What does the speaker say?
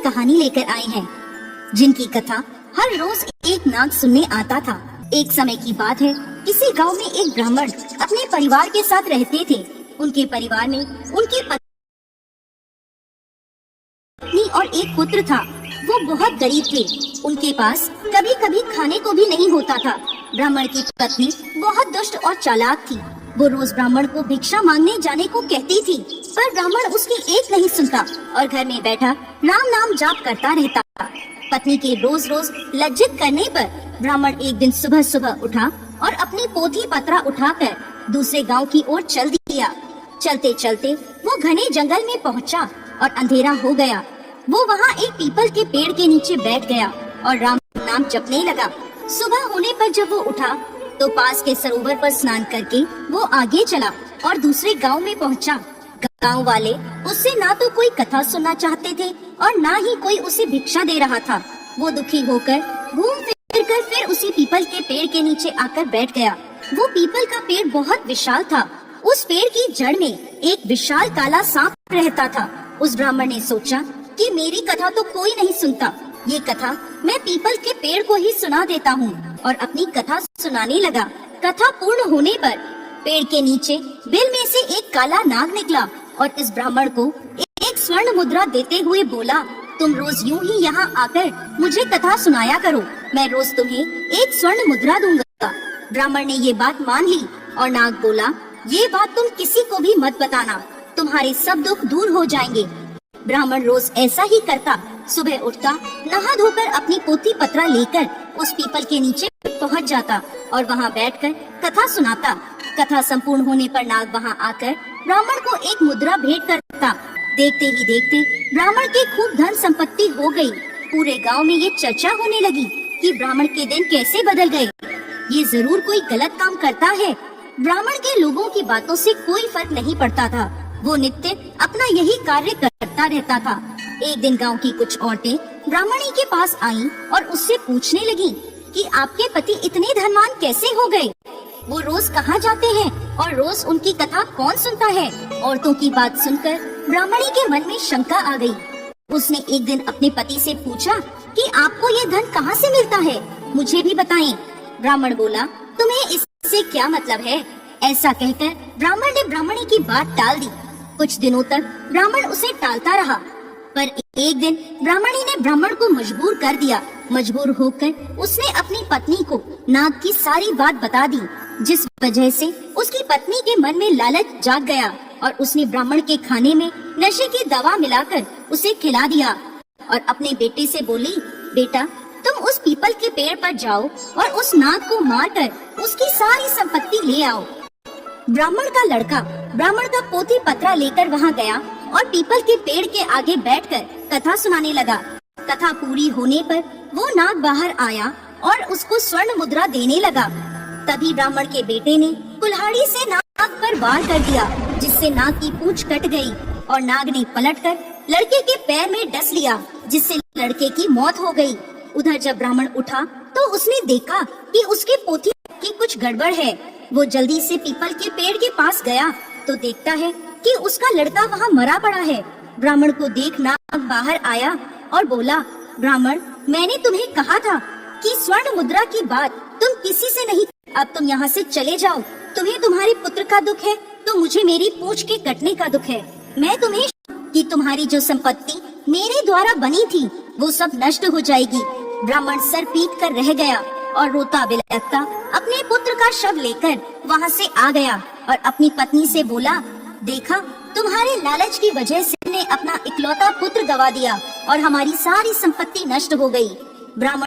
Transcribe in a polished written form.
एक कहानी लेकर आए हैं, जिनकी कथा हर रोज एक नाग सुनने आता था। एक समय की बात है, किसी गांव में एक ब्राह्मण अपने परिवार के साथ रहते थे। उनके परिवार में उनकी पत्नी और एक पुत्र था। वो बहुत गरीब थे। उनके पास कभी कभी खाने को भी नहीं होता था। ब्राह्मण की पत्नी बहुत दुष्ट और चालाक थी। वो रोज ब्राह्मण को भिक्षा मांगने जाने को कहती थी, पर ब्राह्मण उसकी एक नहीं सुनता और घर में बैठा राम नाम जाप करता रहता। पत्नी के रोज रोज लज्जित करने पर ब्राह्मण एक दिन सुबह सुबह उठा और अपनी पोथी पत्रा उठाकर दूसरे गांव की ओर चल दिया। चलते चलते वो घने जंगल में पहुंचा और अंधेरा हो गया। वो वहाँ एक पीपल के पेड़ के नीचे बैठ गया और राम नाम जपने लगा। सुबह होने पर जब वो उठा तो पास के सरोवर पर स्नान करके वो आगे चला और दूसरे गांव में पहुंचा। गांव वाले उससे ना तो कोई कथा सुनना चाहते थे और ना ही कोई उसे भिक्षा दे रहा था। वो दुखी होकर घूम फिर कर फिर उसी पीपल के पेड़ के नीचे आकर बैठ गया। वो पीपल का पेड़ बहुत विशाल था। उस पेड़ की जड़ में एक विशाल काला सांप रहता था। उस ब्राह्मण ने सोचा कि मेरी कथा तो कोई नहीं सुनता, ये कथा मैं पीपल के पेड़ को ही सुना देता हूँ, और अपनी कथा सुनाने लगा। कथा पूर्ण होने पर पेड़ के नीचे बिल में से एक काला नाग निकला और इस ब्राह्मण को एक स्वर्ण मुद्रा देते हुए बोला, तुम रोज यूं ही यहाँ आकर मुझे कथा सुनाया करो, मैं रोज तुम्हें एक स्वर्ण मुद्रा दूंगा। ब्राह्मण ने ये बात मान ली और नाग बोला, ये बात तुम किसी को भी मत बताना, तुम्हारे सब दुख दूर हो जाएंगे। ब्राह्मण रोज ऐसा ही करता। सुबह उठता, नहा धोकर अपनी पोथी पत्रा लेकर उस पीपल के नीचे पहुंच जाता और वहां बैठकर कथा सुनाता। कथा संपूर्ण होने पर नाग वहां आकर ब्राह्मण को एक मुद्रा भेंट करता। देखते ही देखते ब्राह्मण की खूब धन संपत्ति हो गई। पूरे गांव में ये चर्चा होने लगी कि ब्राह्मण के दिन कैसे बदल गए। ये जरूर कोई गलत काम करता है। ब्राह्मण के लोगों की बातों से कोई फर्क नहीं पड़ता था। वो नित्य अपना यही कार्य करता रहता था। एक दिन गांव की कुछ औरतें ब्राह्मणी के पास आईं और उससे पूछने लगी कि आपके पति इतने धनवान कैसे हो गए? वो रोज कहाँ जाते हैं और रोज उनकी कथा कौन सुनता है? औरतों की बात सुनकर ब्राह्मणी के मन में शंका आ गई। उसने एक दिन अपने पति से पूछा कि आपको ये धन कहाँ से मिलता है, मुझे भी बताएं। ब्राह्मण बोला, तुम्हें इससे क्या मतलब है? ऐसा कहकर ब्राह्मण ने ब्राह्मणी की बात टाल दी। कुछ दिनों तक ब्राह्मण उसे टालता रहा, पर एक दिन ब्राह्मणी ने ब्राह्मण को मजबूर कर दिया। मजबूर होकर उसने अपनी पत्नी को नाग की सारी बात बता दी, जिस वजह से उसकी पत्नी के मन में लालच जाग गया और उसने ब्राह्मण के खाने में नशे की दवा मिलाकर उसे खिला दिया और अपने बेटे से बोली, बेटा तुम उस पीपल के पेड़ पर जाओ और उस नाग को मारकर उसकी सारी संपत्ति ले आओ। ब्राह्मण का लड़का ब्राह्मण का पोथी पत्रा लेकर वहाँ गया और पीपल के पेड़ के आगे बैठकर कथा सुनाने लगा। कथा पूरी होने पर वो नाग बाहर आया और उसको स्वर्ण मुद्रा देने लगा। तभी ब्राह्मण के बेटे ने कुल्हाड़ी से नाग पर वार कर दिया, जिससे नाग की पूंछ कट गई और नाग ने पलटकर लड़के के पैर में डस लिया, जिससे लड़के की मौत हो गई। उधर जब ब्राह्मण उठा तो उसने देखा कि उसके पोथी की कुछ गड़बड़ है। वो जल्दी से पीपल के पेड़ के पास गया तो देखता है कि उसका लड़का वहाँ मरा पड़ा है। ब्राह्मण को देख नाग बाहर आया और बोला, ब्राह्मण मैंने तुम्हें कहा था कि स्वर्ण मुद्रा की बात तुम किसी से नहीं, अब तुम यहाँ से चले जाओ। तुम्हें तुम्हारे पुत्र का दुख है तो मुझे मेरी पूंछ के कटने का दुख है। मैं तुम्हें कि तुम्हारी जो संपत्ति मेरे द्वारा बनी थी वो सब नष्ट हो जाएगी। ब्राह्मण सर पीट कर रह गया और रोता बिलखता अपने पुत्र का शव लेकर वहाँ से आ गया और अपनी पत्नी से बोला, देखा तुम्हारे लालच की वजह से ने अपना इकलौता पुत्र गवा दिया और हमारी सारी संपत्ति नष्ट हो गई। ब्राह्मण